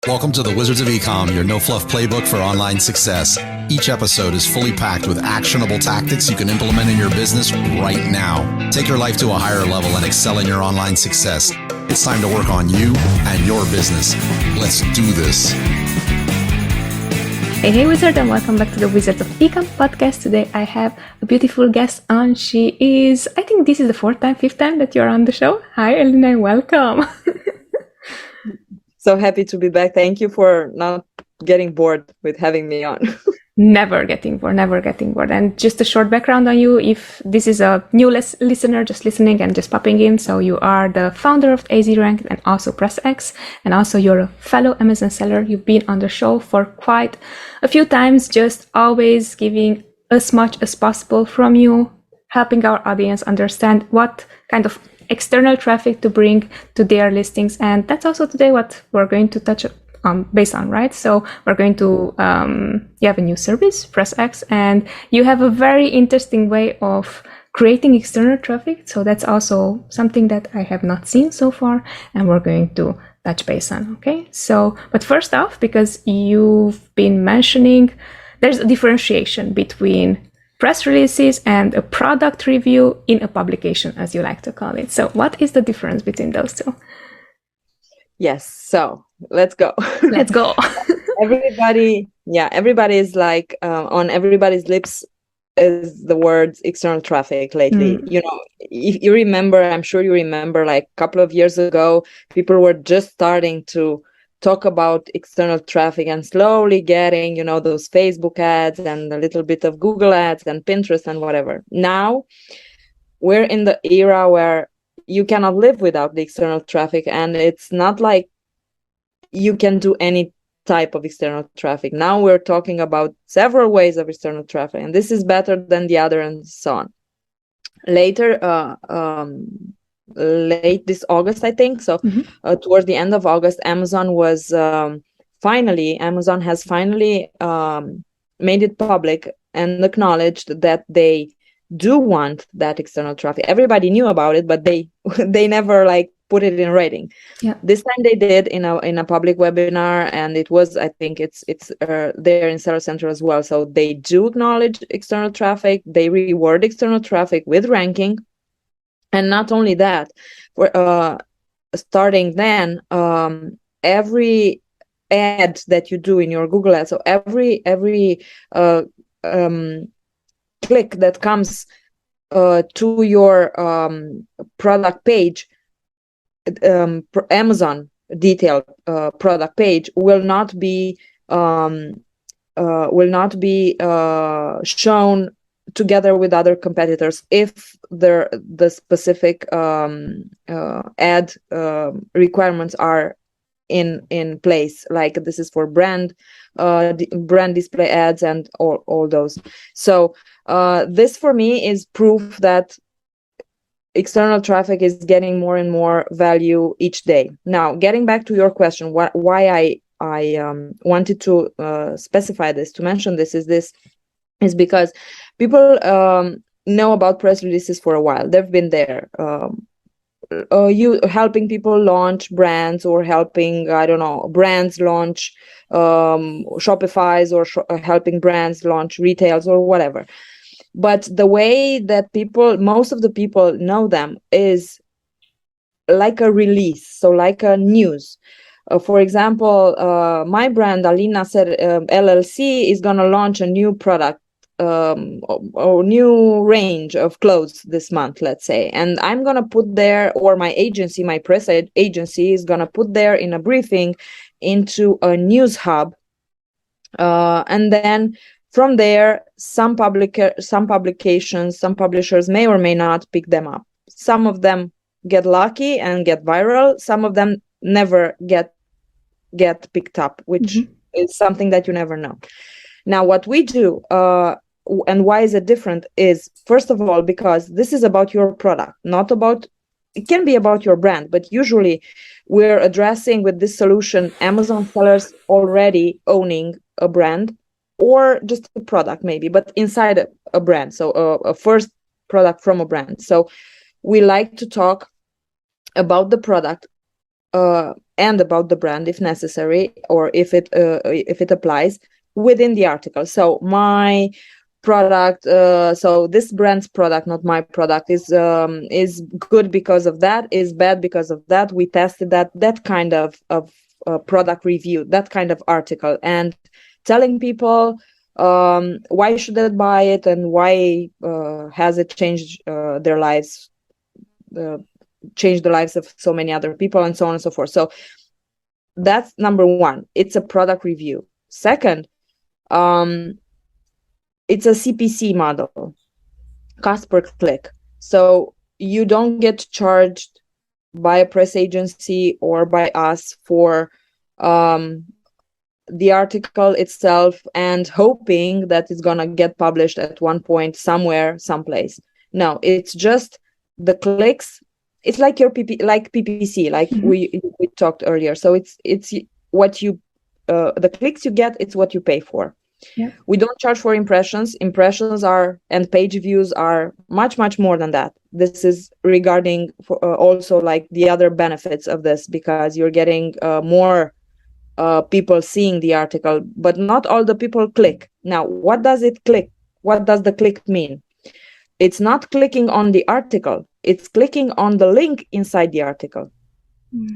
Welcome to the Wizards of Ecom, your no-fluff playbook for online success. Each episode is fully packed with actionable tactics you can implement in your business right now. Take your life to a higher level and excel in your online success. It's time to work on you and your business. Let's do this. Hey Wizard, and welcome back to the Wizards of Ecom podcast. Today I have a beautiful guest on. She is, I think this is the fifth time that you're on the show. Hi Alina, welcome. So happy to be back. Thank you for not getting bored with having me on. Never getting bored. And just a short background on you, if this is a new listener just listening and just popping in. So you are the founder of AZ Rank and also PressX, and also you're a fellow Amazon seller. You've been on the show for quite a few times, just always giving as much as possible from you, helping our audience understand what kind of external traffic to bring to their listings. And that's also today what we're going to touch based on, right? So we're going to, you have a new service, PressX, and you have a very interesting way of creating external traffic. So that's also something that I have not seen so far, and we're going to touch base on, okay? So, but first off, because you've been mentioning, there's a differentiation between press releases and a product review in a publication, as you like to call it. So what is the difference between those two? Yes, so let's go. Let's go. Everybody is like on everybody's lips is the words external traffic lately. You know, if you remember, I'm sure you remember, like a couple of years ago, people were just starting to talk about external traffic and slowly getting, you know, those Facebook ads and a little bit of Google ads and Pinterest and whatever. Now we're in the era where you cannot live without the external traffic, and it's not like you can do any type of external traffic. Now we're talking about several ways of external traffic, and this is better than the other and so on. Later, late this August, I think. So towards the end of August, Amazon has finally made it public and acknowledged that they do want that external traffic. Everybody knew about it, but they never like put it in writing. Yeah. This time they did in a public webinar, and it was, I think it's there in Seller Center as well. So they do acknowledge external traffic. They reward external traffic with ranking. And not only that, starting then, every ad that you do in your Google Ads, so every click that comes to your product page, Amazon detailed product page will not be shown together with other competitors if the specific ad requirements are in place, like this is for brand display ads and all those. So this for me is proof that external traffic is getting more and more value each day. Now, getting back to your question, why I wanted to specify this, to mention this is because people know about press releases for a while. They've been there. You helping people launch brands, or helping, I don't know, brands launch Shopify's, or helping brands launch retails or whatever. But the way that most of the people know them is like a release, so like a news. For example, my brand, Alina said, LLC is going to launch a new product, or new range of clothes this month, let's say. And I'm going to put there, or my agency, my press agency is going to put there in a briefing into a news hub. And then from there, some publications, some publishers may or may not pick them up. Some of them get lucky and get viral. Some of them never get picked up, which is something that you never know. Now, what we do, and why is it different, is, first of all, because this is about your product, not about, it can be about your brand, but usually we're addressing with this solution Amazon sellers already owning a brand, or just a product maybe, but inside a brand. So a first product from a brand. So we like to talk about the product and about the brand if necessary, or if it applies within the article. So my product, so this brand's product, not my product, is good because of that, is bad because of that. We tested that kind of product review, that kind of article, and telling people why should they buy it and why has it changed their lives, changed the lives of so many other people, and so on and so forth. So that's number one. It's a product review. Second, it's a CPC model, cost per click. So you don't get charged by a press agency or by us for the article itself and hoping that it's gonna get published at one point somewhere, someplace. No, it's just the clicks. It's like your PPC, like we talked earlier. So it's what you the clicks you get, it's what you pay for. Yeah. We don't charge for impressions. Impressions are, and page views are much more than that. This is regarding also like the other benefits of this, because you're getting more people seeing the article, but not all the people click. Now, what does it click? What does the click mean? It's not clicking on the article. It's clicking on the link inside the article.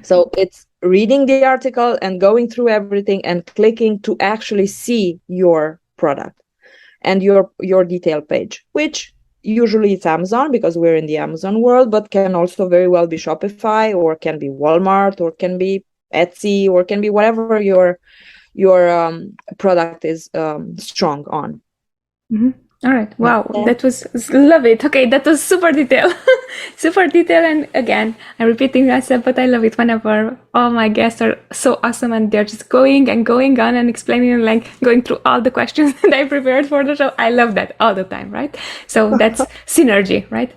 So it's reading the article and going through everything and clicking to actually see your product and your detail page, which usually it's Amazon, because we're in the Amazon world, but can also very well be Shopify, or can be Walmart, or can be Etsy, or can be whatever your product is strong on. All right. Wow. That was, love it. Okay. That was super detailed. Super detailed. And again, I'm repeating myself, but I love it whenever all my guests are so awesome and they're just going on and explaining and like going through all the questions that I prepared for the show. I love that all the time. Right. So that's synergy, right?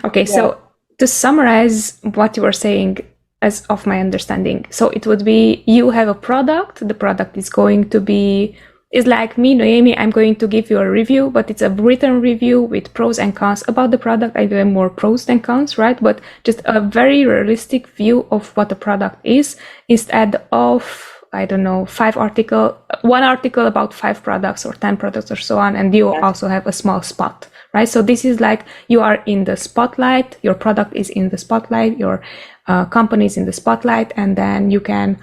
Okay. Yeah. So to summarize what you were saying, as of my understanding, so it would be, you have a product. The product is going to be, is like me, Noemi, I'm going to give you a review, but it's a written review with pros and cons about the product. I do more pros than cons, right? But just a very realistic view of what the product is, instead of, I don't know, one article about 5 products or 10 products or so on. And you also have a small spot, right? So this is like, you are in the spotlight, your product is in the spotlight, your company is in the spotlight, and then you can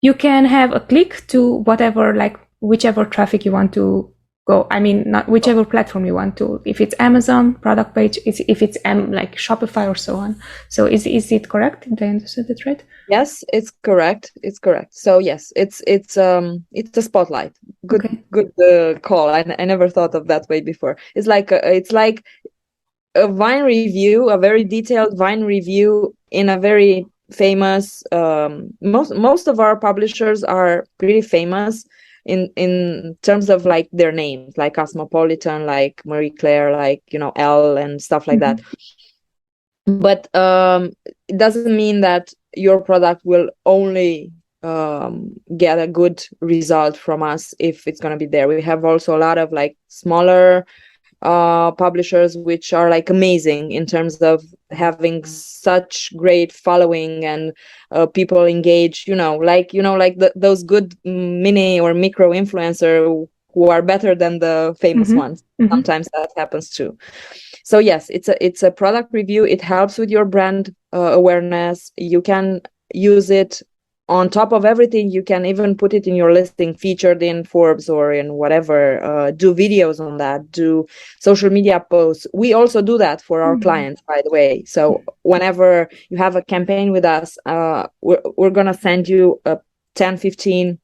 have a click to whatever, like, whichever traffic you want to go. I mean, not whichever platform you want to. If it's Amazon product page, if it's like Shopify or so on. So is it correct? Did I understand it right? Yes, it's correct. It's correct. So yes, it's a spotlight. Good call. I never thought of that way before. It's like a Vine review, a very detailed Vine review in a very famous. Most of our publishers are pretty famous in terms of like their names, like Cosmopolitan, like Marie Claire, like, Elle and stuff like that. But it doesn't mean that your product will only get a good result from us if it's going to be there. We have also a lot of like smaller publishers which are like amazing in terms of having such great following and people engage, those good mini or micro influencer who are better than the famous ones. Sometimes that happens too. So yes, it's a product review. It helps with your brand awareness. You can use it on top of everything. You can even put it in your listing, featured in Forbes or in whatever, do videos on that, do social media posts. We also do that for our clients, by the way. So whenever you have a campaign with us, we're going to send you 10, 15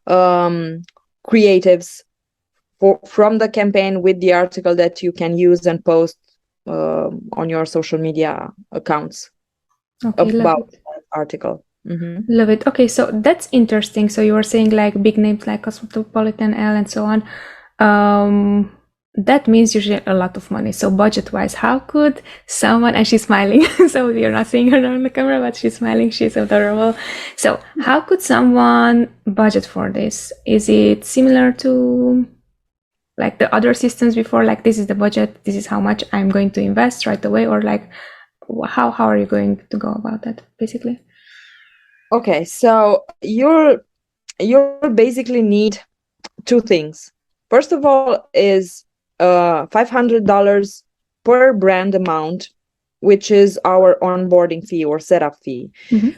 creatives from the campaign with the article that you can use and post on your social media accounts about that article. Love it. Okay, so that's interesting. So you were saying like big names like Cosmopolitan, Elle, and so on. That means usually a lot of money. So budget-wise, how could someone, and she's smiling, so you're not seeing her on the camera, but she's smiling, she's adorable. So how could someone budget for this? Is it similar to like the other systems before, like this is the budget, this is how much I'm going to invest right away, or like how are you going to go about that basically? Okay, so you're basically need two things. First of all is $500 per brand amount, which is our onboarding fee or setup fee,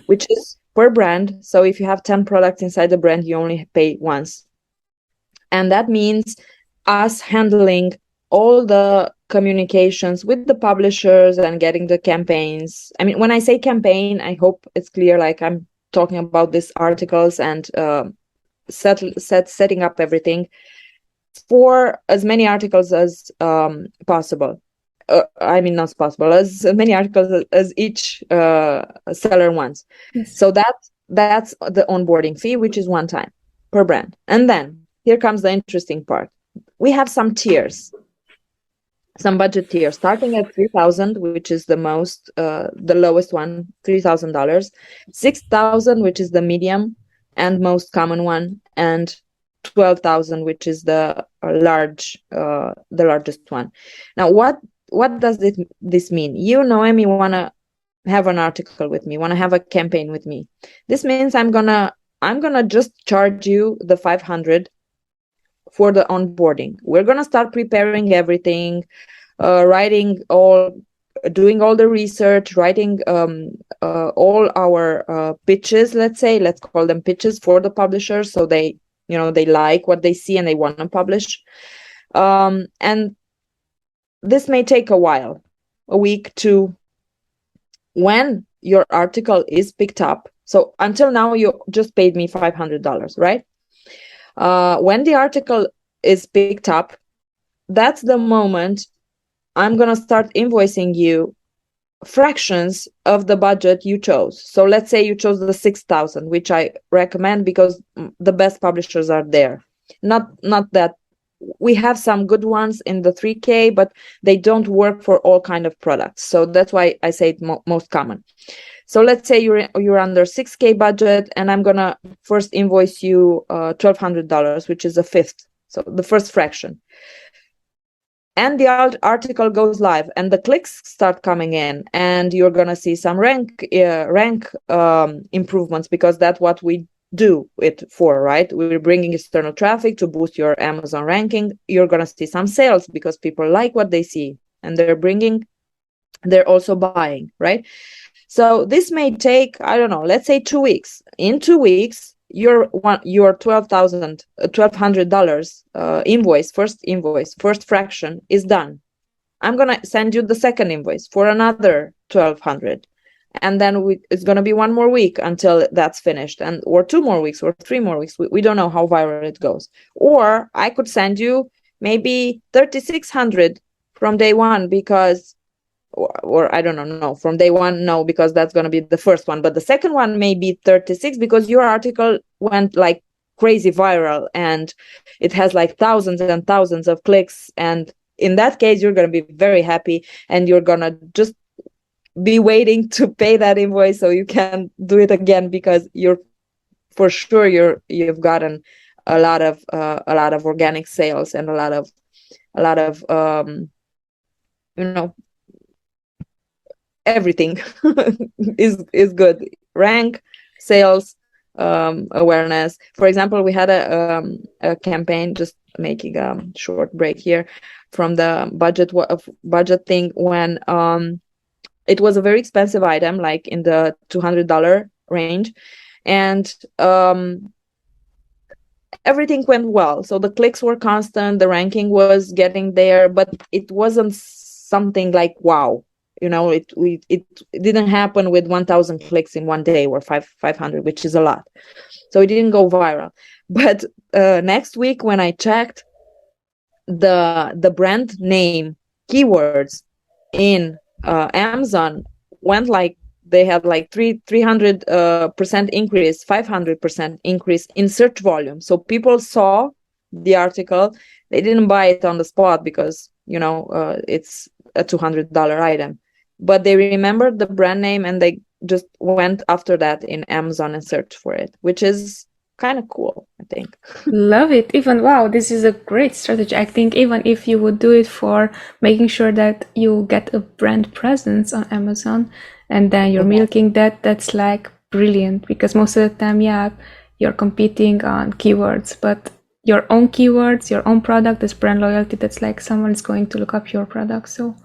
which is per brand. So if you have 10 products inside the brand, you only pay once. And that means us handling all the communications with the publishers and getting the campaigns. I mean, when I say campaign, I hope it's clear, like I'm talking about these articles and setting up everything for as many articles as possible. I mean, not possible, as many articles as each seller wants. Yes. So that's the onboarding fee, which is one time per brand. And then here comes the interesting part. We have some tiers, some budget tiers, starting at $3,000, which is the lowest one, $3,000, $6,000, which is the medium and most common one, and 12,000, which is the largest one. Now, what does this mean? You, Noemi, want to have an article with me, want to have a campaign with me. This means I'm gonna just charge you the 500 for the onboarding. We're gonna start preparing everything, doing all the research, writing all our pitches. Let's call them pitches for the publishers, so they like what they see and they want to publish. And this may take a while, a week, two. When your article is picked up, so until now you just paid me $500, right? When the article is picked up, that's the moment I'm going to start invoicing you fractions of the budget you chose. So let's say you chose the 6,000, which I recommend because the best publishers are there. Not that we have some good ones in the 3K, but they don't work for all kind of products. So that's why I say it most common. So let's say you're under 6K budget, and I'm gonna first invoice you $1,200, which is a fifth, so the first fraction. And the article goes live, and the clicks start coming in, and you're gonna see some rank improvements, because that's what we do it for, right? We're bringing external traffic to boost your Amazon ranking. You're gonna see some sales because people like what they see, and they're also buying, right? So this may take, I don't know, let's say 2 weeks. In 2 weeks, your $1,200 first fraction is done. I'm gonna send you the second invoice for another $1,200, and then it's gonna be 1 more week until that's finished, or 2 more weeks or 3 more weeks. We don't know how viral it goes. Or I could send you maybe $3,600 from day one, because or I don't know, from day one, no, because that's going to be the first one. But the second one may be 36 because your article went like crazy viral and it has like thousands and thousands of clicks. And in that case, you're going to be very happy, and you're going to just be waiting to pay that invoice so you can do it again, because you've gotten a lot of organic sales and a lot of everything is good. Rank, sales, awareness. For example, we had a campaign, just making a short break here from the budget thing, when it was a very expensive item, like in the $200 range, and everything went well. So the clicks were constant, the ranking was getting there, but it wasn't something like wow. It didn't happen with 1,000 clicks in one day, or 500, which is a lot. So it didn't go viral. But next week, when I checked the brand name keywords in Amazon, went like they had like 300% increase, 500% increase in search volume. So people saw the article, they didn't buy it on the spot because it's a $200 item. But they remembered the brand name, and they just went after that in Amazon and searched for it, which is kind of cool, I think. Love it. Wow, this is a great strategy. I think even if you would do it for making sure that you get a brand presence on Amazon, and then you're milking that's like brilliant, because most of the time, yeah, you're competing on keywords, but your own keywords, your own product is brand loyalty. That's like someone's going to look up your product. So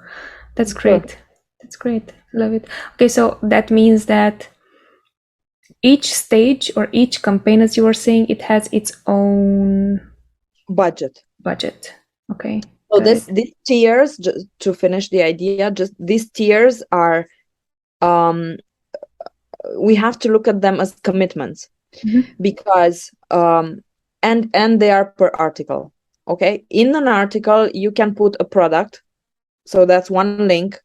that's great. That's great. Love it. Okay, so that means that each stage or each campaign, as you were saying, it has its own budget. Okay. So these tiers, just to finish the idea, just these tiers are, we have to look at them as commitments, because and they are per article. Okay, in an article you can put a product, so that's one link.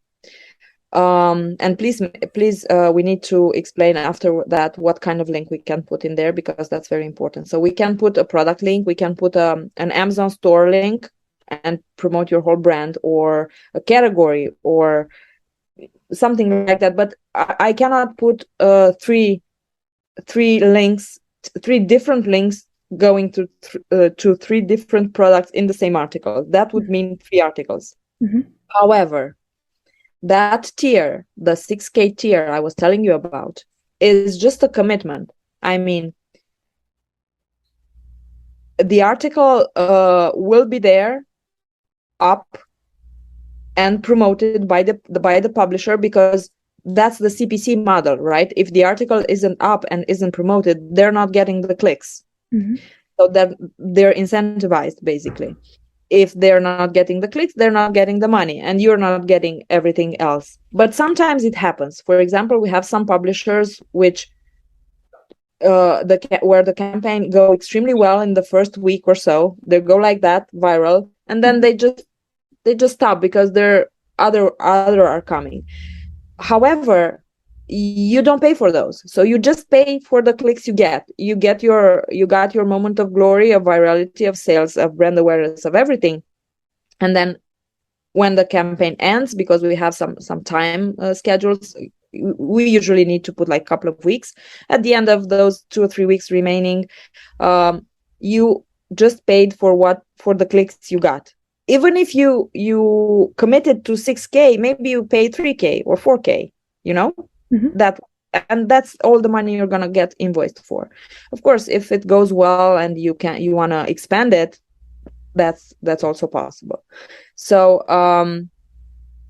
And please, we need to explain after that what kind of link we can put in there, because that's very important. So we can put a product link, we can put an Amazon store link and promote your whole brand, or a category, or something like that. But I cannot put three different links going to three different products in the same article. That would mean 3 articles. However, that tier, the 6K tier I was telling you about, is just a commitment. I mean, the article will be there, up, and promoted by the publisher, because that's the CPC model, right? If the article isn't up and isn't promoted, they're not getting the clicks. So that they're incentivized, basically. If they're not getting the clicks, they're not getting the money, and you're not getting everything else. But sometimes it happens. For example, we have some publishers which where the campaign go extremely well in the first week or so. They go like that, viral, and then they just stop because their other are coming. However, you don't pay for those, so you just pay for the clicks you get. You got your moment of glory, of virality, of sales, of brand awareness, of everything. And then when the campaign ends, because we have some time schedules, we usually need to put like a couple of weeks. At the end of those 2 or 3 weeks remaining, you just paid for the clicks you got. Even if you committed to 6K, maybe you pay 3K or 4K, you know. That's all the money you're gonna get invoiced for. Of course, if it goes well and you want to expand it, that's also possible. So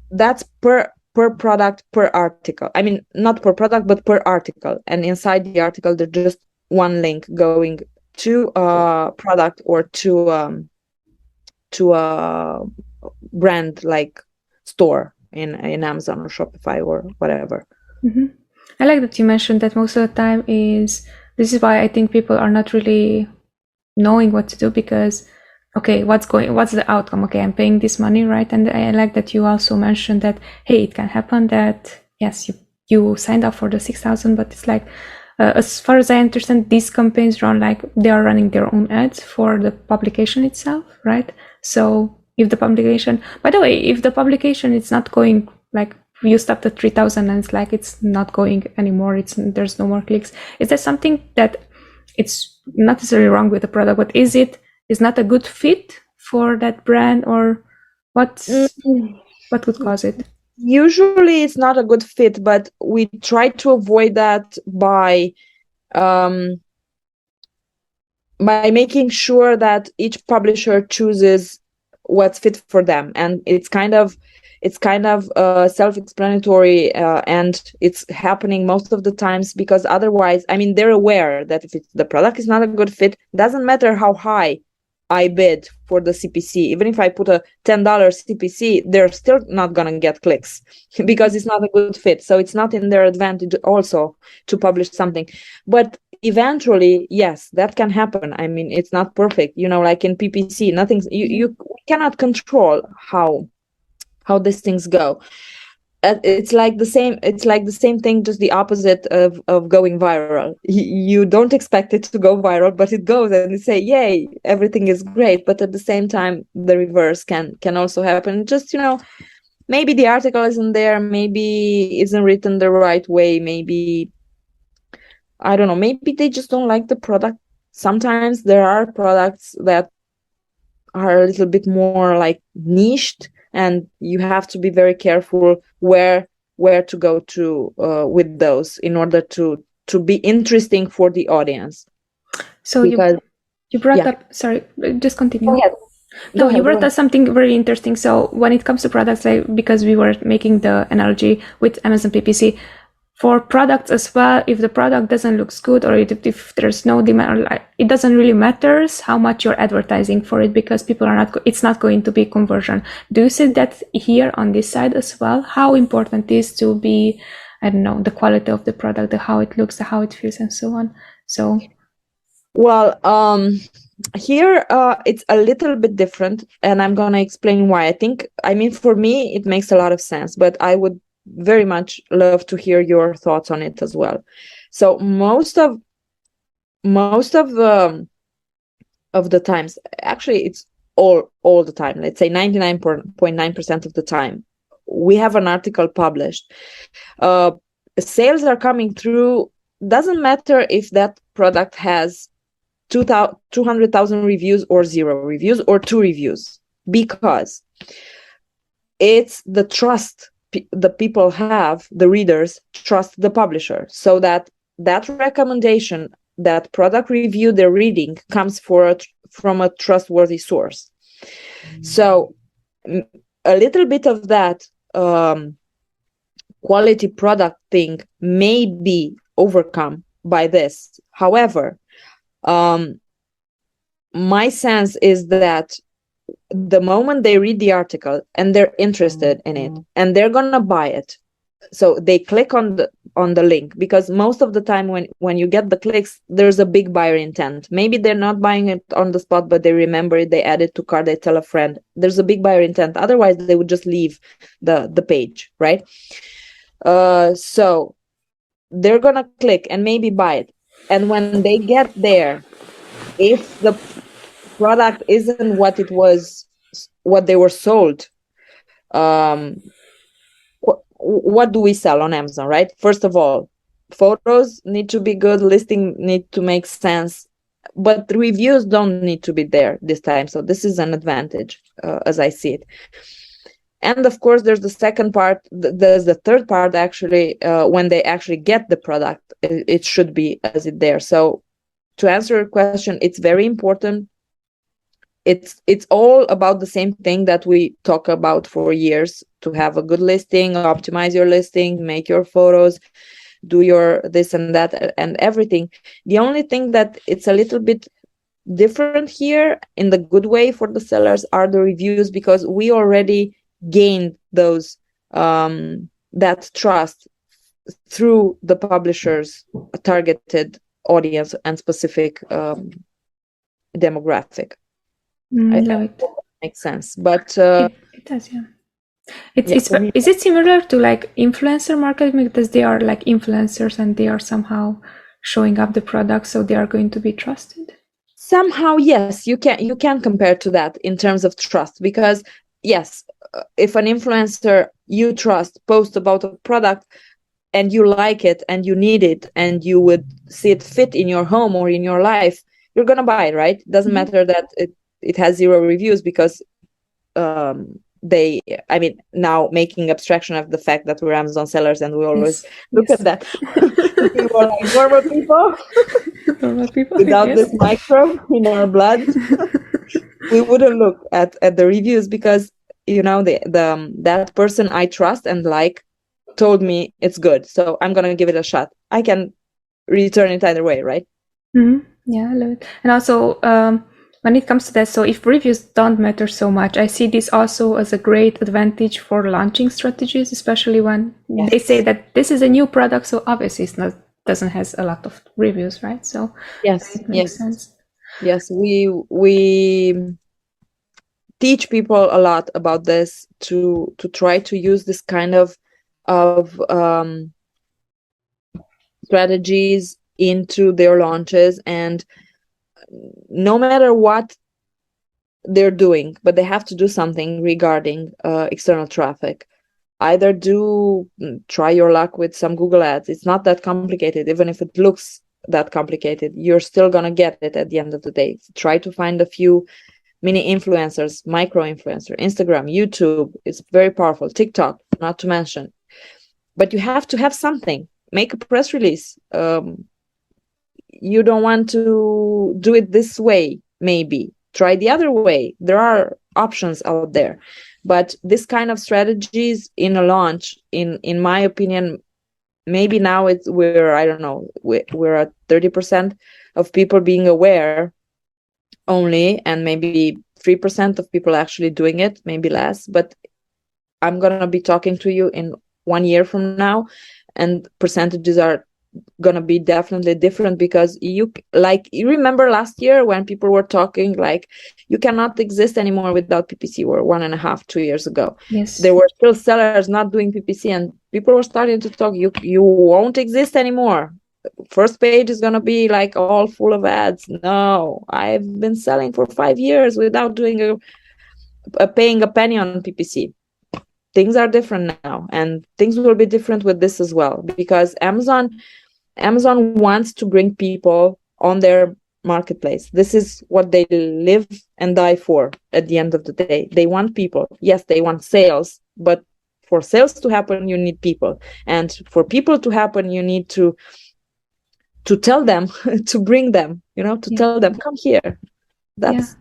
that's per product, per article. I mean, not per product, but per article. And inside the article, there's just one link going to a product or to a brand like store in Amazon or Shopify or whatever. I like that you mentioned that most of the time this is why I think people are not really knowing what to do, because okay, what's the outcome? Okay, I'm paying this money, right? And I like that you also mentioned that, hey, it can happen that yes, you signed up for the 6,000, but it's like as far as I understand, these campaigns run like they are running their own ads for the publication itself, right? So if the publication, by the way, if the publication is not going, like you stopped at 3,000 and it's like it's not going anymore, there's no more clicks, is there something that it's not necessarily wrong with the product, but is not a good fit for that brand, or what could cause it? Usually it's not a good fit, but we try to avoid that by making sure that each publisher chooses what's fit for them. And it's kind of self-explanatory, and it's happening most of the times, because otherwise, I mean, they're aware that if the product is not a good fit, doesn't matter how high I bid for the CPC. Even if I put a $10 CPC, they're still not going to get clicks because it's not a good fit. So it's not in their advantage also to publish something. But eventually, yes, that can happen. I mean, it's not perfect. You know, like in PPC, you cannot control how these things go. It's like the same thing, just the opposite of going viral. You don't expect it to go viral, but it goes, and you say, yay, everything is great. But at the same time, the reverse can also happen. Just, you know, maybe the article isn't there, maybe isn't written the right way, maybe, I don't know, maybe they just don't like the product. Sometimes there are products that are a little bit more like niched, and you have to be very careful where to go to with those in order to to be interesting for the audience. So because, you brought yeah. up, sorry, just continue. Go ahead. No, you brought up something very interesting. So when it comes to products, like, because we were making the analogy with Amazon PPC, for products as well, if the product doesn't look good, or if there's no demand, it doesn't really matter how much you're advertising for it, because people are not, it's not going to be conversion. Do you see that here on this side as well? How important it is to be, I don't know, the quality of the product, the how it looks, the how it feels, and so on. So, well, here it's a little bit different, and I'm gonna explain why. I mean, for me, it makes a lot of sense, but I would very much love to hear your thoughts on it as well. So most of the times, actually, it's all the time. Let's say 99.9% of the time, we have an article published. Sales are coming through. Doesn't matter if that product has 200,000 reviews or 0 reviews or 2 reviews, because it's the trust the people have, the readers trust the publisher, so that recommendation, that product review they're reading, comes from a trustworthy source. So a little bit of that quality product thing may be overcome by this. However, my sense is that the moment they read the article and they're interested in it, and they're gonna buy it, so they click on the link, because most of the time when you get the clicks, there's a big buyer intent. Maybe they're not buying it on the spot, but they remember it, they add it to cart, they tell a friend. There's a big buyer intent. Otherwise, they would just leave the page, right? So they're gonna click and maybe buy it. And when they get there, if the product isn't what it was, what they were sold, what do we sell on Amazon, right? First of all, photos need to be good, listing need to make sense, but the reviews don't need to be there this time. So this is an advantage, as I see it. And of course, there's the second part. There's the third part, actually, when they actually get the product, it should be as it there. So to answer your question, it's very important. It's all about the same thing that we talk about for years: to have a good listing, optimize your listing, make your photos, do your this and that and everything. The only thing that it's a little bit different here, in the good way, for the sellers, are the reviews, because we already gained those that trust through the publisher's targeted audience and specific demographic. I love it. Makes sense, but it does, yeah. Is it similar to like influencer marketing, because they are like influencers and they are somehow showing up the product, so they are going to be trusted? Somehow, yes, you can compare to that in terms of trust, because yes, if an influencer you trust posts about a product and you like it and you need it and you would see it fit in your home or in your life, you're gonna buy it, right? It doesn't matter that it has 0 reviews, because now making abstraction of the fact that we're Amazon sellers and we always look at that. We were like normal people without this microbe in our blood. We wouldn't look at the reviews, because that person I trust and like told me it's good, so I'm gonna give it a shot. I can return it either way, right? Yeah, I love it. And also, when it comes to that, so if reviews don't matter so much, I see this also as a great advantage for launching strategies, especially when they say that this is a new product, so obviously doesn't has a lot of reviews, right? So it makes sense. Yes, we teach people a lot about this, to try to use this kind of strategies into their launches, and no matter what they're doing, but they have to do something regarding external traffic. Either try your luck with some Google ads. It's not that complicated. Even if it looks that complicated, you're still gonna get it at the end of the day. Try to find a few mini influencers, micro influencer, Instagram, YouTube. It's very powerful. TikTok, not to mention. But you have to have something. make a press release. You don't want to do it this way, maybe try the other way. There are options out there, but this kind of strategies in a launch, in my opinion, maybe now we're I don't know, we're at 30% of people being aware only, and maybe 3% of people actually doing it, maybe less. But I'm gonna be talking to you in 1 year from now, and percentages are gonna be definitely different, because you remember last year when people were talking like you cannot exist anymore without PPC, or 1.5-2 years ago. Yes. There were still sellers not doing PPC, and people were starting to talk, you won't exist anymore. First page is gonna be like all full of ads. No, I've been selling for 5 years without doing paying a penny on PPC. Things are different now, and things will be different with this as well, because Amazon wants to bring people on their marketplace. This is what they live and die for at the end of the day. They want people. Yes, they want sales, but for sales to happen, you need people. And for people to happen, you need to tell them, to bring them, to tell them, come here. That's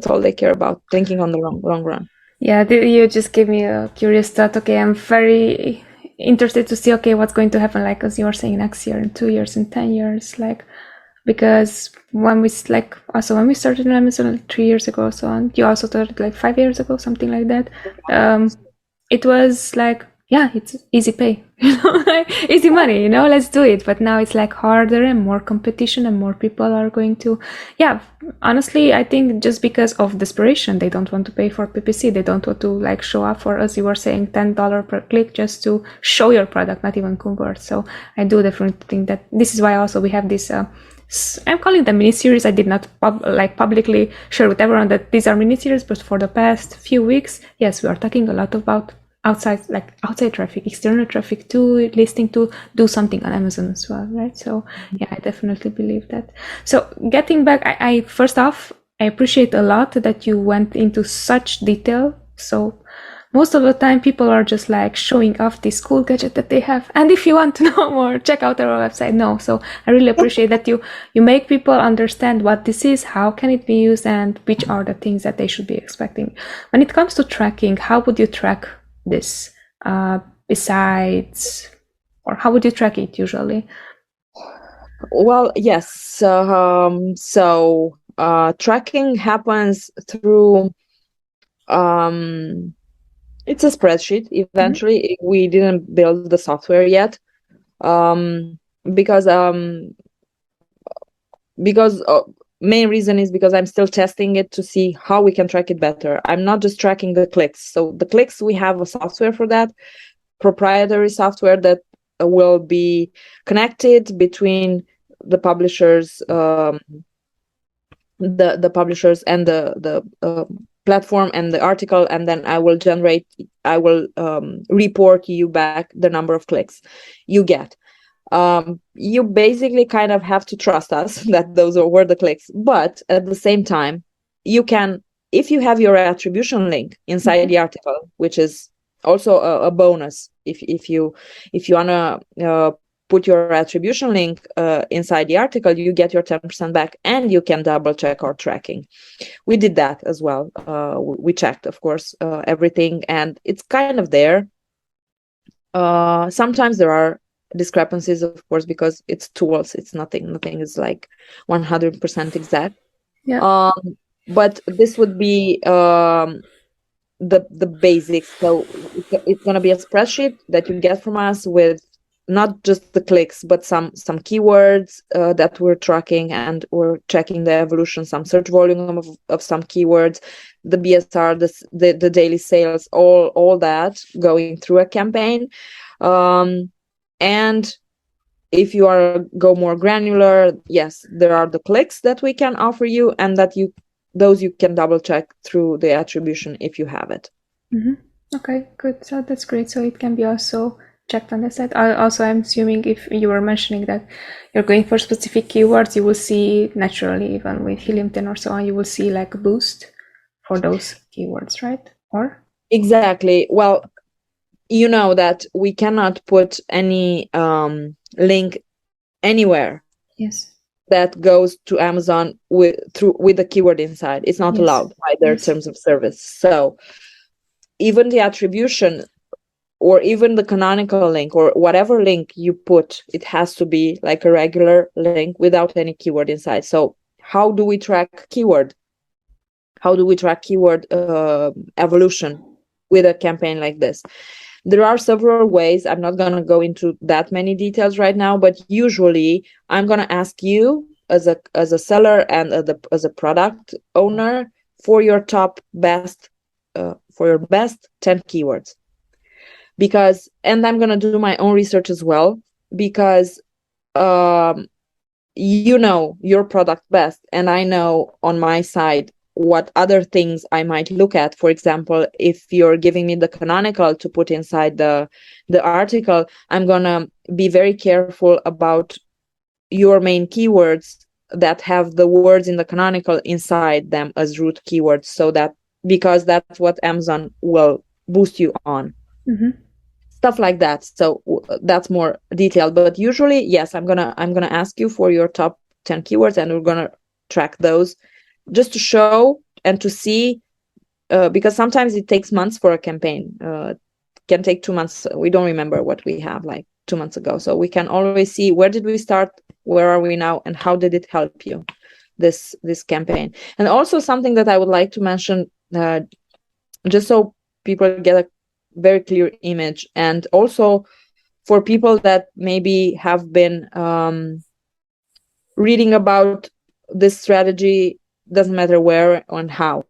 all they care about, thinking on the long run. Yeah, you just gave me a curious thought. Okay, I'm very interested to see, okay, what's going to happen, like, as you were saying, next year, in 2 years, in 10 years, like, because when we started on Amazon 3 years ago, so on, you also started like 5 years ago, something like that. It was like, yeah, it's easy pay, like easy money, let's do it. But now it's like harder and more competition, and more people are going to, honestly, I think just because of desperation, they don't want to pay for PPC. They don't want to like show up for, as you were saying, $10 per click just to show your product, not even convert. So I do definitely think that this is why also we have this, I'm calling them mini-series. I did not publicly share with everyone that these are mini-series, but for the past few weeks, yes, we are talking a lot about outside traffic, external traffic to listing, to do something on Amazon as well, right? So yeah, I definitely believe that. So getting back, I first off, I appreciate a lot that you went into such detail. So most of the time people are just like showing off this cool gadget that they have, and if you want to know more, check out our website. No, so I really appreciate that you make people understand what this is, how can it be used, and which are the things that they should be expecting. When it comes to tracking, how would you track this besides, or how would you track it usually? Well, yes. So tracking happens through it's a spreadsheet. Eventually, we didn't build the software yet, because main reason is because I'm still testing it to see how we can track it better. I'm not just tracking the clicks. So the clicks, we have a software for that, proprietary software that will be connected between the publishers, the publishers and the platform and the article, and then I will report you back the number of clicks you get. You basically kind of have to trust us that those were the clicks, but at the same time, you can, if you have your attribution link inside the article, which is also a bonus. If you wanna put your attribution link inside the article, you get your 10% back, and you can double check our tracking. We did that as well. We checked, of course, everything, and it's kind of there. Sometimes there are discrepancies, of course, because it's tools. It's nothing is like 100% exact. But this would be the basics. So it's going to be a spreadsheet that you get from us with not just the clicks, but some keywords that we're tracking, and we're checking the evolution, some search volume of some keywords, the BSR, the daily sales, all that going through a campaign. And if you go more granular, yes, there are the clicks that we can offer you, and that you can double check through the attribution if you have it. Okay, good. So that's great. So it can be also checked on the site. Also, I'm assuming if you were mentioning that you're going for specific keywords, you will see naturally, even with helium 10 or so on, you will see like a boost for those keywords, right? Or exactly. Well, you know that we cannot put any link anywhere Yes. that goes to Amazon with the keyword inside. It's not Yes. allowed by their Yes. terms of service. So even the attribution or even the canonical link or whatever link you put, it has to be like a regular link without any keyword inside. So how do we track keyword? How do we track keyword evolution with a campaign like this? There are several ways. I'm not going to go into that many details right now, but usually I'm going to ask you as a seller and as a product owner for your best 10 keywords. Because, and I'm going to do my own research as well, because you know your product best, and I know on my side what other things I might look at. For example, if you're giving me the canonical to put inside the article, I'm gonna be very careful about your main keywords that have the words in the canonical inside them as root keywords, so that, because that's what Amazon will boost you on. Mm-hmm. Stuff like that. So that's more detailed, but usually, yes, I'm gonna ask you for your top 10 keywords, and we're gonna track those just to show and to see, because sometimes it takes months for a campaign. Can take 2 months. We don't remember what we have like 2 months ago, so we can always see where did we start, where are we now, and how did it help you, this campaign. And also something that I would like to mention, just so people get a very clear image, and also for people that maybe have been reading about this strategy, doesn't matter where and how.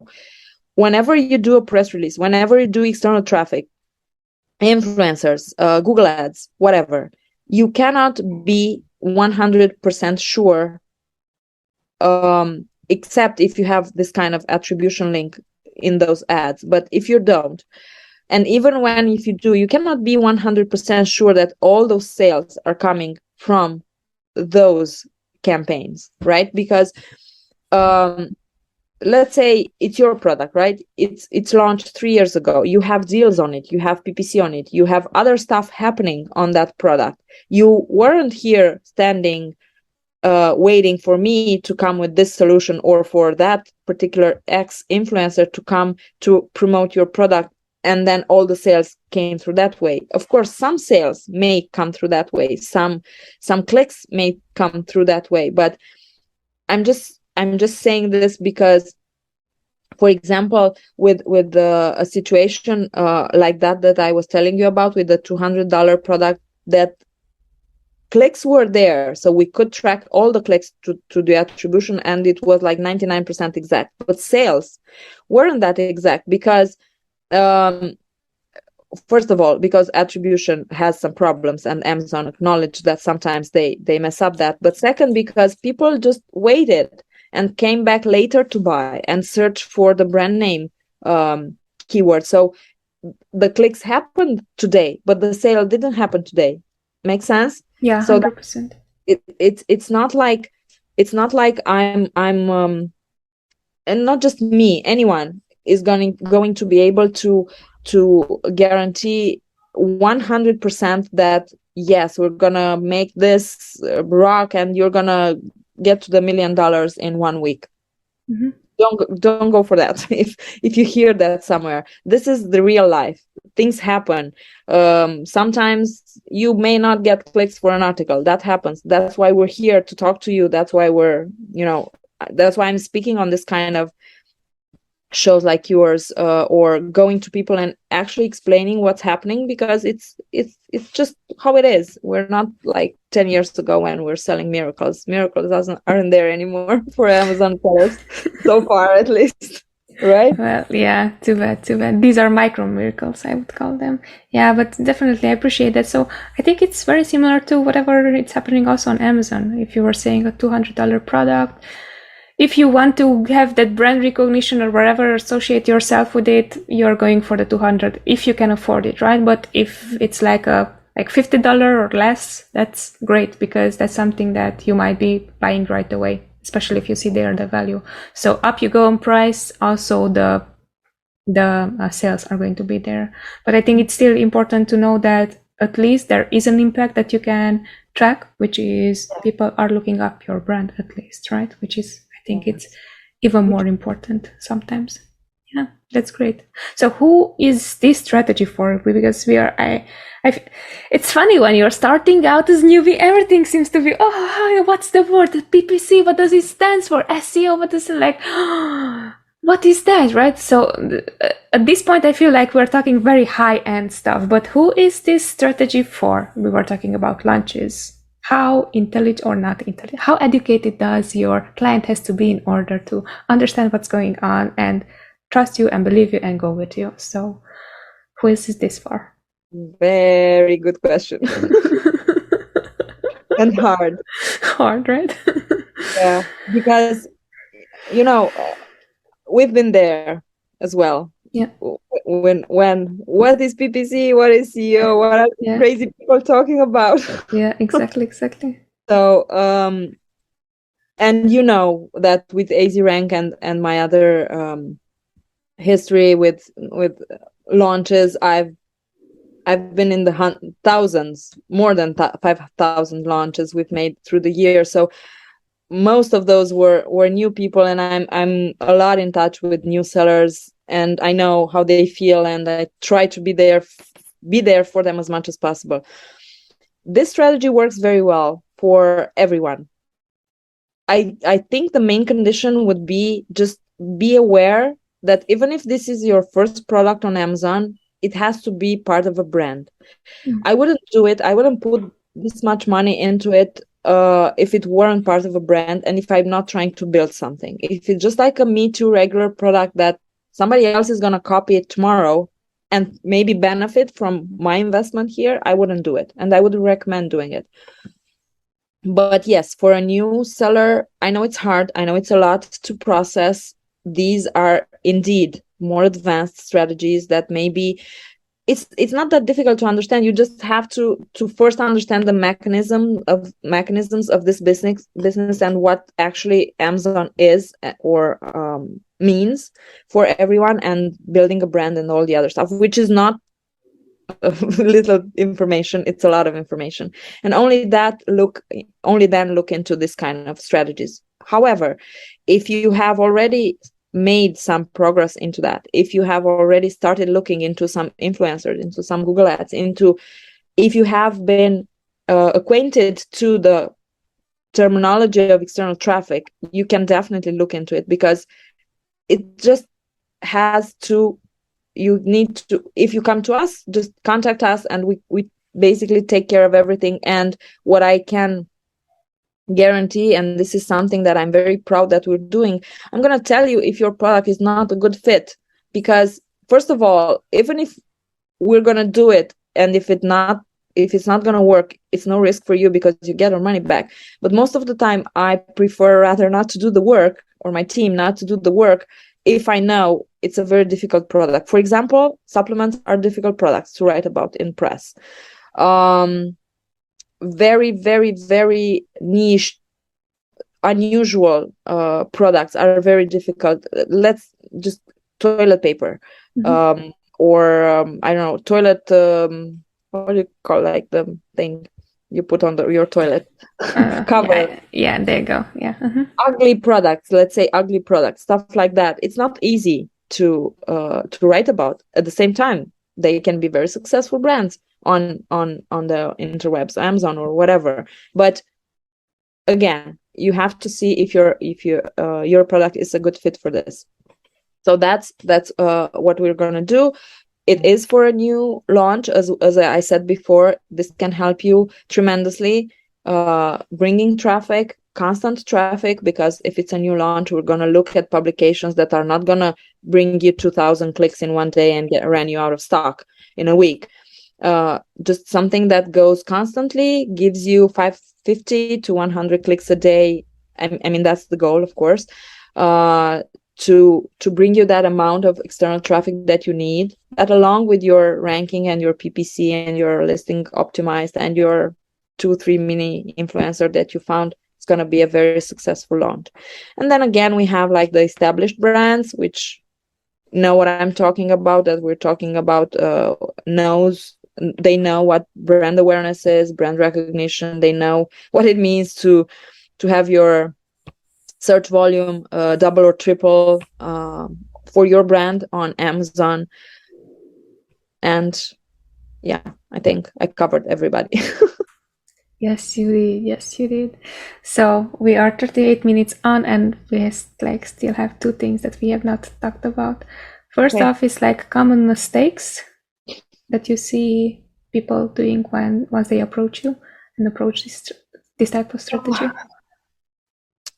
Whenever you do a press release, whenever you do external traffic, influencers, Google ads, whatever, you cannot be 100% sure, except if you have this kind of attribution link in those ads. But if you don't, and even when if you do, you cannot be 100% sure that all those sales are coming from those campaigns, right? Because let's say it's your product, right? It's launched 3 years ago. You have deals on it, you have PPC on it, you have other stuff happening on that product. You weren't here standing waiting for me to come with this solution, or for that particular X influencer to come to promote your product, and then all the sales came through that way. Of course, some sales may come through that way, some clicks may come through that way, but I'm just saying this because, for example, with a situation like that I was telling you about, with the $200 product, that clicks were there, so we could track all the clicks to the attribution, and it was like 99% exact, but sales weren't that exact, because first of all, because attribution has some problems, and Amazon acknowledged that sometimes they mess up that. But second, because people just waited and came back later to buy and search for the brand name keyword. So the clicks happened today, but the sale didn't happen today. Make sense? Yeah, 100%. So it's not like I'm and not just me, anyone is going to be able to guarantee 100% that yes, we're gonna make this rock and you're gonna get to the $1 million in 1 week. Mm-hmm. Don't go for that. If you hear that somewhere, this is the real life. Things happen. Sometimes you may not get clicks for an article. That happens. That's why we're here to talk to you. That's why that's why I'm speaking on this kind of shows like yours, or going to people and actually explaining what's happening, because it's just how it is. We're not like 10 years ago when we're selling miracles aren't there anymore for Amazon sellers, so far at least, right? Well, yeah, too bad. These are micro miracles, I would call them. Yeah, but definitely I appreciate that. So I think it's very similar to whatever it's happening also on Amazon. If you were saying a $200 product, if you want to have that brand recognition or whatever, associate yourself with it, you're going for the 200 if you can afford it, right? But if it's like $50 or less, that's great, because that's something that you might be buying right away, especially if you see there the value. So up you go on price. Also, the the sales are going to be there. But I think it's still important to know that at least there is an impact that you can track, which is people are looking up your brand at least, right? Which is, I think it's even more important sometimes. Yeah, that's great. So who is this strategy for? Because it's funny when you're starting out as newbie, everything seems to be, what's the word? The PPC, what does it stand for? SEO, what does it like? What is that, right? So at this point, I feel like we're talking very high-end stuff, but who is this strategy for? We were talking about launches. How intelligent or not intelligent, how educated does your client has to be in order to understand what's going on and trust you and believe you and go with you? So who is this for? Very good question. And hard. Hard, right? Yeah, because, we've been there as well. Yeah. When what is PPC? What is SEO? What are crazy people talking about? Yeah, exactly. So, and you know that with AZRank and my other history with launches, I've been in the thousands, more than 5,000 launches we've made through the year. So most of those were new people, and I'm a lot in touch with new sellers, and I know how they feel, and I try to be there for them as much as possible. This strategy works very well for everyone. I think the main condition would be just be aware that even if this is your first product on Amazon, it has to be part of a brand. I wouldn't do it. I wouldn't put this much money into it if it weren't part of a brand, and if I'm not trying to build something. If it's just like a Me Too regular product that somebody else is going to copy it tomorrow and maybe benefit from my investment here, I wouldn't do it, and I would recommend doing it. But yes, for a new seller, I know it's hard. I know it's a lot to process. These are indeed more advanced strategies that maybe it's not that difficult to understand. You just have to first understand the mechanisms of this business and what actually Amazon is or means for everyone, and building a brand and all the other stuff, which is not little information. It's a lot of information, and only then look into this kind of strategies. However, if you have already made some progress into that, if you have already started looking into some influencers, into some Google ads, if you have been acquainted to the terminology of external traffic, you can definitely look into it, because it just has to, you need to, if you come to us, just contact us, and we basically take care of everything. And what I can guarantee, and this is something that I'm very proud that we're doing, I'm going to tell you if your product is not a good fit, because first of all, even if we're going to do it, and if it's not going to work, it's no risk for you because you get our money back. But most of the time, I prefer rather not to do the work, or my team not to do the work, if I know it's a very difficult product. For example, supplements are difficult products to write about in press. Very, very, very niche, unusual products are very difficult. Let's just toilet paper, or I don't know, toilet. What do you call, like, the thing you put on your toilet cover? Yeah, there you go. Yeah. Ugly products. Let's say ugly products, stuff like that. It's not easy to write about. At the same time, they can be very successful brands on the interwebs, Amazon or whatever. But again, you have to see if your product is a good fit for this. So that's what we're going to do. It is for a new launch, as I said before. This can help you tremendously, bringing traffic, constant traffic, because if it's a new launch, we're going to look at publications that are not going to bring you 2,000 clicks in one day and run you out of stock in a week. Just something that goes constantly, gives you 50 to 100 clicks a day. I mean, that's the goal, of course, to bring you that amount of external traffic that you need, that along with your ranking and your PPC and your listing optimized and your 2-3 mini influencer that you found, it's going to be a very successful launch. And then again, we have like the established brands, which know what I'm talking about, that we're talking about, they know what brand awareness is, brand recognition. They know what it means to have your search volume double or triple for your brand on Amazon. And yeah, I think I covered everybody. Yes, you did. Yes, you did. So we are 38 minutes on, and we like still have two things that we have not talked about. First Okay. off is like common mistakes that you see people doing once they approach you and approach this type of strategy.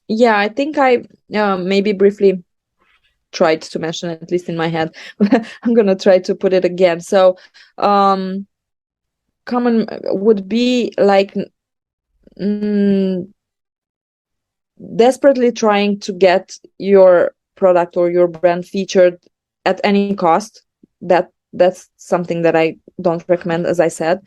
Yeah, I think I maybe briefly tried to mention it, at least in my head. I'm gonna try to put it again. So common would be like desperately trying to get your product or your brand featured at any cost. That's something that I don't recommend. As I said,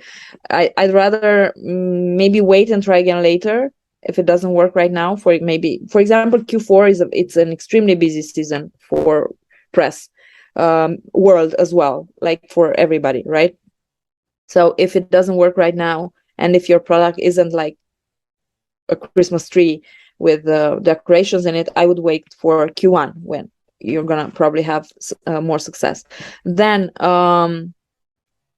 I'd rather maybe wait and try again later if it doesn't work right now. For example, Q4 it's an extremely busy season for press world as well, like for everybody, right? So if it doesn't work right now, and if your product isn't like a Christmas tree with decorations in it, I would wait for Q1 when you're gonna probably have more success. Then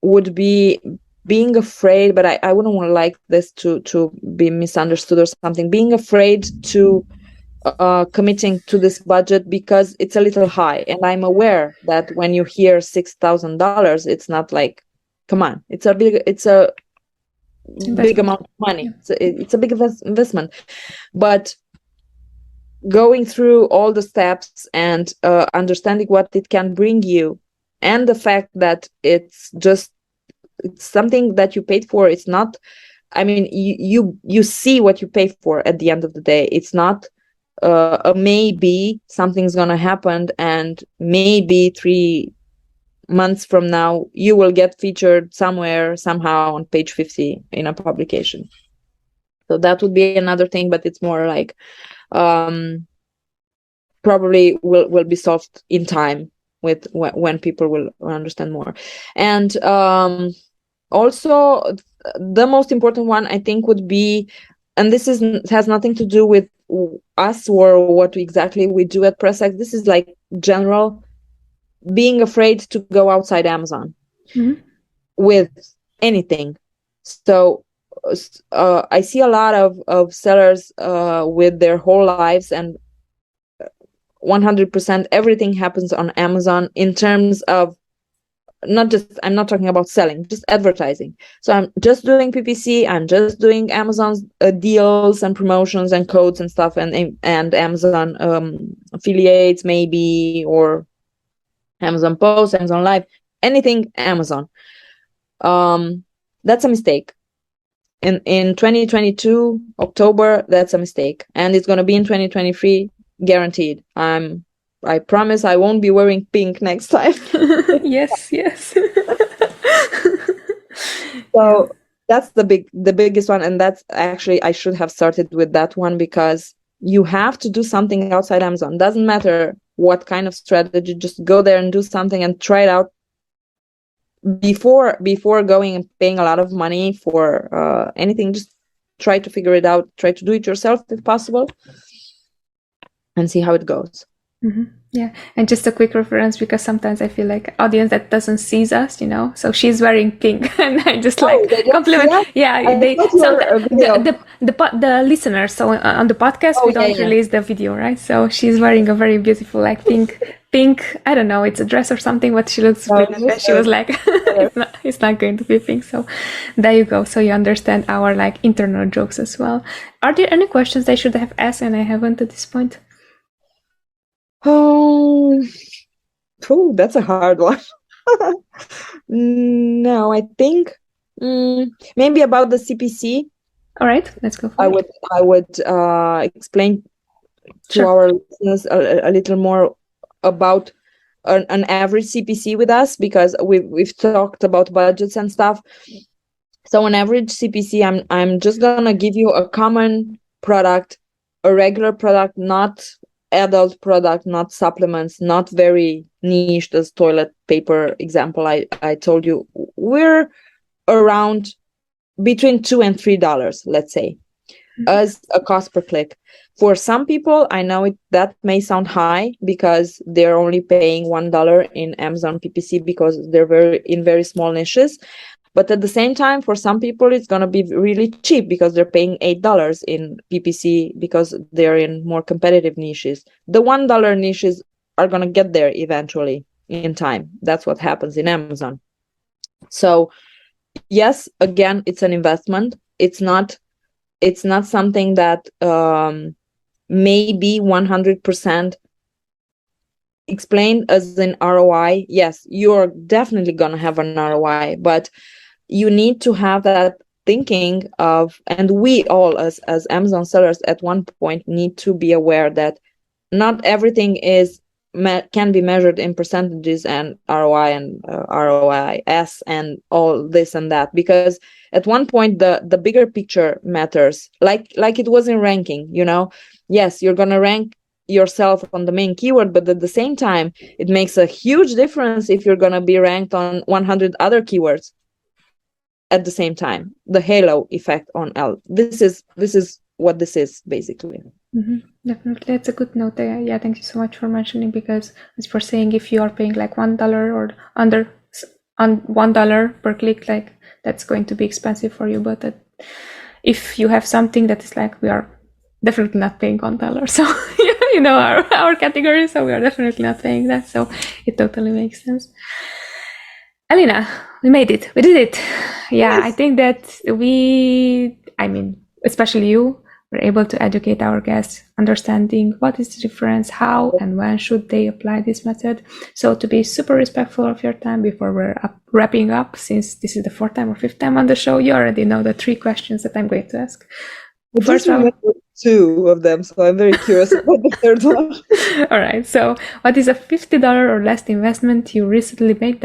would be being afraid, but I wouldn't want like this to be misunderstood or something. Being afraid to committing to this budget because it's a little high, and I'm aware that when you hear $6,000, it's not like, come on, it's a big amount of money. It's a big investment, but going through all the steps and understanding what it can bring you, and the fact that it's something that you paid for. It's not, I mean, you see what you pay for at the end of the day. It's not a maybe something's gonna happen, and maybe 3 months from now you will get featured somewhere somehow on page 50 in a publication. So that would be another thing, but it's more like probably will be solved in time with when people will understand more. And also the most important one, I think, would be, and this has nothing to do with us or what exactly we do at PressX. This is like general, being afraid to go outside Amazon with anything. So I see a lot of sellers with their whole lives, and 100% everything happens on Amazon in terms of I'm not talking about selling, just advertising. So I'm just doing PPC, I'm just doing Amazon's deals and promotions and codes and stuff, and Amazon affiliates maybe, or Amazon Post, Amazon Live, anything Amazon. That's a mistake. In 2022 October, that's a mistake, and it's going to be in 2023 guaranteed. I promise I won't be wearing pink next time. Yes. So that's the biggest one, and that's actually, I should have started with that one, because you have to do something outside Amazon. Doesn't matter what kind of strategy, just go there and do something and try it out before going and paying a lot of money for anything. Just try to figure it out, try to do it yourself if possible, and see how it goes. Yeah, and just a quick reference, because sometimes I feel like audience that doesn't sees us, so she's wearing pink, and I just compliment. Yeah, the listeners. So on the podcast we don't release the video, right? So she's wearing a very beautiful like pink. I don't know, it's a dress or something, but she looks pretty. She was like, it's not going to be pink. So there you go. So you understand our like internal jokes as well. Are there any questions I should have asked and I haven't at this point? Oh, that's a hard one. No, I think maybe about the CPC. All right, let's go for it. I would explain to our listeners a little more about an average CPC with us, because we've talked about budgets and stuff. So an average CPC, I'm just gonna give you a common product, a regular product, not adult product, not supplements, not very niche, as toilet paper example I told you, we're around between $2 and $3, let's say, as a cost per click. For some people, I know that may sound high because they're only paying $1 in Amazon PPC because they're very small niches. But at the same time, for some people, it's going to be really cheap because they're paying $8 in PPC because they're in more competitive niches. The $1 niches are going to get there eventually in time. That's what happens in Amazon. So yes, again, it's an investment. It's not something that may be 100% explained as an ROI. Yes, you're definitely going to have an ROI, but you need to have that thinking of, and we all as Amazon sellers at one point need to be aware that not everything can be measured in percentages and ROI and ROIS and all this and that, because at one point the bigger picture matters, like it was in ranking. Yes, you're going to rank yourself on the main keyword, but at the same time it makes a huge difference if you're going to be ranked on 100 other keywords at the same time. The halo effect on L. This is what this is basically. Definitely, that's a good note. Yeah, thank you so much for mentioning, because as for saying, if you are paying like $1 or under on $1 per click, like that's going to be expensive for you. But if you have something that is like, we are definitely not paying $1, so our category, so we are definitely not paying that. So it totally makes sense. Alina, we made it. We did it. Yeah, yes. I think that especially you, were able to educate our guests, understanding what is the difference, how and when should they apply this method. So to be super respectful of your time before we're wrapping up, since this is the 4th time or 5th time on the show, you already know the 3 questions that I'm going to ask. First of all, 2 of them, so I'm very curious about the 3rd one. All right. So what is a $50 or less investment you recently made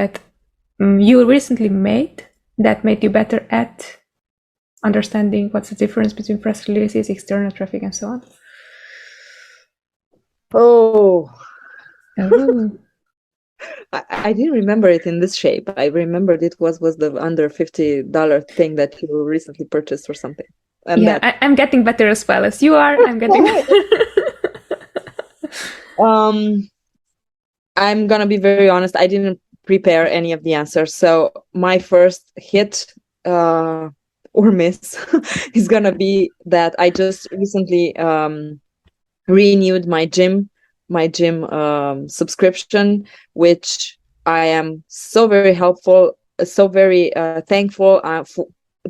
that made you better at understanding what's the difference between press releases, external traffic, and so on? Oh. I didn't remember it in this shape. I remembered it was the under $50 thing that you recently purchased or something. And yeah, I'm getting better as well as you are. I'm getting better. I'm gonna be very honest. I didn't prepare any of the answers, so my first hit or miss is gonna be that I just recently renewed my gym subscription, which I am so very thankful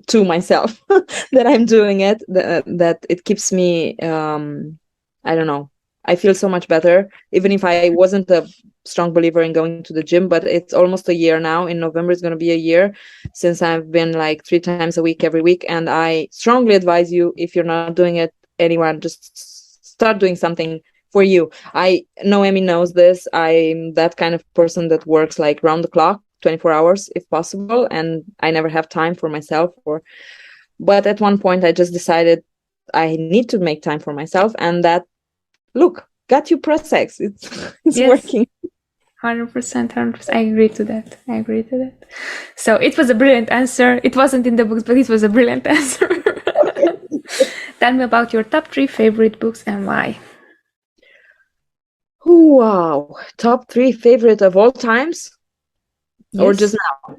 to myself that I'm doing it, that it keeps me I don't know, I feel so much better, even if I wasn't a strong believer in going to the gym. But it's almost a year now. In November is going to be a year since I've been like 3 times a week every week, and I strongly advise you, if you're not doing it, anyone, just start doing something for you. I know Emmy knows this. I'm that kind of person that works like round the clock, 24 hours if possible, and I never have time for myself. But at one point I just decided I need to make time for myself, and that, look, got you Press X. It's yes. Working. 100%. I agree to that. So it was a brilliant answer. It wasn't in the books, but it was a brilliant answer. Tell me about your top 3 favorite books and why. Wow. Top 3 favorite of all times? Yes. Or just now?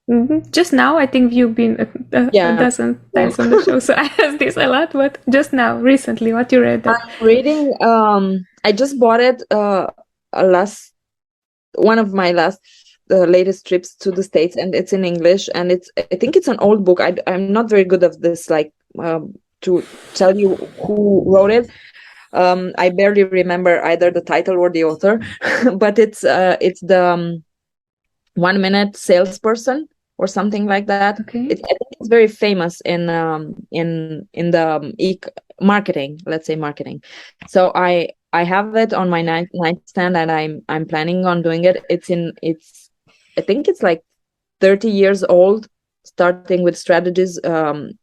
Mm-hmm. Just now. I think you've been a dozen times on the show, so I ask this a lot, but just now, recently, what you read? I'm reading, I just bought it one of my latest trips to the States, and it's in English, and I think it's an old book. I'm not very good at this, to tell you who wrote it. I barely remember either the title or the author, but it's the 1 Minute Salesperson or something like that. Okay. I think it's very famous in the marketing, let's say marketing. So I have it on my nightstand, and I'm planning on doing it. I think it's like 30 years old, starting with strategies in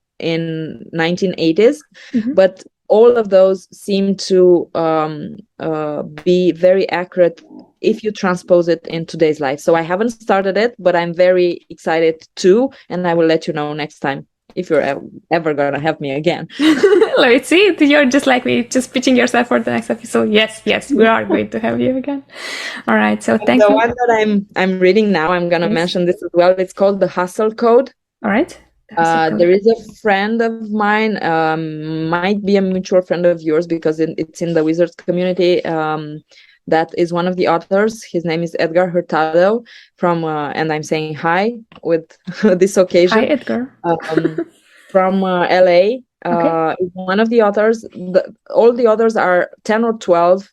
1980s. Mm-hmm. But all of those seem to be very accurate if you transpose it in today's life. So I haven't started it, but I'm very excited too, and I will let you know next time if you're ever gonna have me again. Let's see. You're just like me, just pitching yourself for the next episode. Yes, we are going to have you again. All right. So thank you. The one that I'm reading now, I'm gonna mention this as well. It's called The Hustle Code. All right. There is a friend of mine, might be a mutual friend of yours because it's in the Wizards community. That is one of the authors. His name is Edgar Hurtado from, and I'm saying hi with this occasion. Hi, Edgar. From LA. Okay. One of the authors. All the others are 10 or 12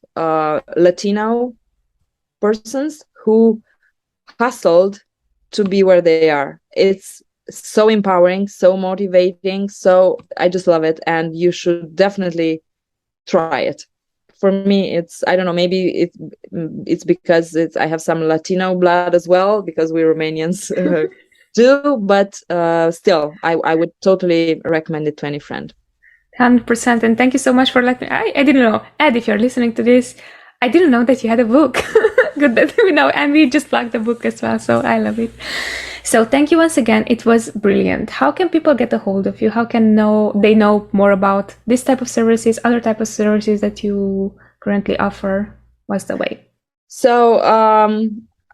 Latino persons who hustled to be where they are. It's so empowering, so motivating. So I just love it, and you should definitely try it. For me, it's, I don't know, maybe it's because I have some Latino blood as well, because we're Romanians do, but still, I would totally recommend it to any friend. 100%. And thank you so much for letting me. I didn't know. Ed, if you're listening to this, I didn't know that you had a book. Good that we know. And we just plugged the book as well. So I love it. So thank you once again. It was brilliant. How can people get a hold of you? How can they know more about this type of services, other type of services that you currently offer? What's the way? So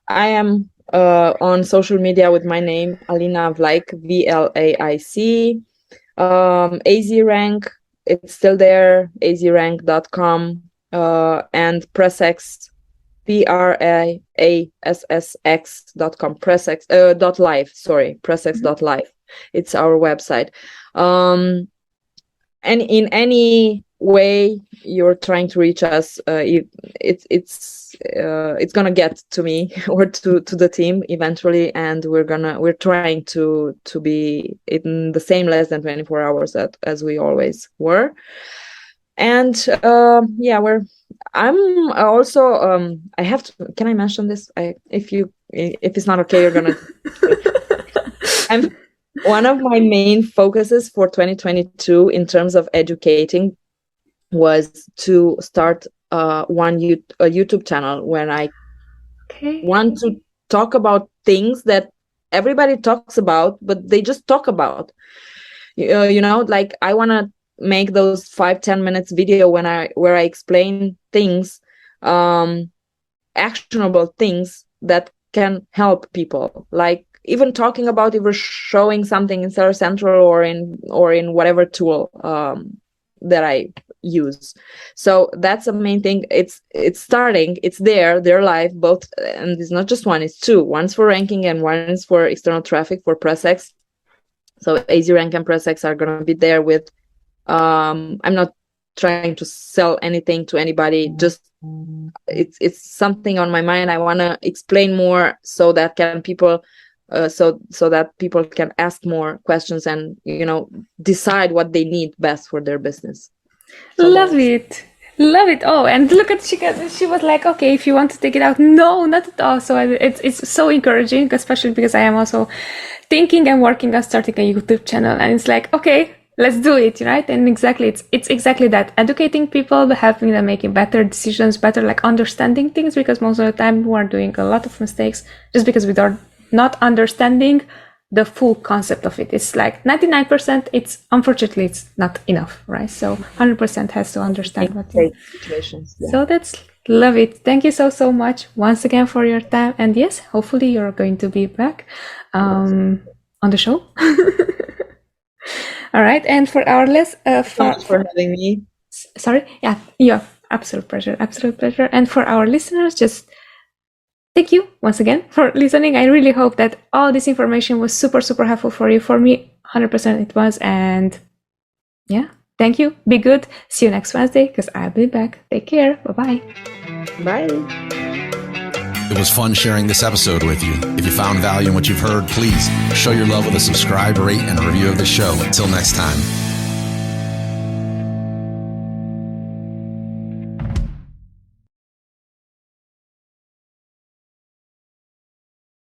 I am on social media with my name, Alina Vlaic, Vlaic. AZRank, it's still there, azrank.com, and PressX, PRASSX.com, PressX, .live, sorry, PressX.live. It's our website. And in any way you're trying to reach us, it's gonna get to me or to the team eventually, and we're trying to be in the same less than 24 hours as we always were. And I'm also I have to, can I mention this? If it's not okay, you're gonna one of my main focuses for 2022 in terms of educating was to start a YouTube channel when I want to talk about things that everybody talks about, but they just talk about. Like I want to make those 5-10 minutes video where I explain things, actionable things that can help people. Like even talking about if we're showing something in Seller Central or in whatever tool that I use. So that's the main thing. It's starting, it's there, they're live both, and it's not just one, it's two. One's for ranking and one is for external traffic for PressX. So AZRank and PressX are going to be there with, I'm not trying to sell anything to anybody, just it's something on my mind. I want to explain more so that people so that people can ask more questions and decide what they need best for their business. So love it. Oh, and look at she was like, okay, if you want to take it out, no, not at all. So it's so encouraging, especially because I am also thinking and working on starting a YouTube channel, and it's like, okay, let's do it, right? And exactly, it's exactly that, educating people, helping them making better decisions, better like understanding things, because most of the time we are doing a lot of mistakes just because we are not understanding the full concept of it. It's like 99%, unfortunately it's not enough, right? So 100% has to understand what situations. Yeah. So that's love it. Thank you so much once again for your time. And yes, hopefully you're going to be back on the show. All right. And for our thanks for having me. Sorry. Yeah. Absolute pleasure. And for our listeners, just thank you once again for listening. I really hope that all this information was super, super helpful for you. For me, 100% it was. And yeah, thank you. Be good. See you next Wednesday because I'll be back. Take care. Bye-bye. Bye. It was fun sharing this episode with you. If you found value in what you've heard, please show your love with a subscribe, rate, and review of the show. Until next time.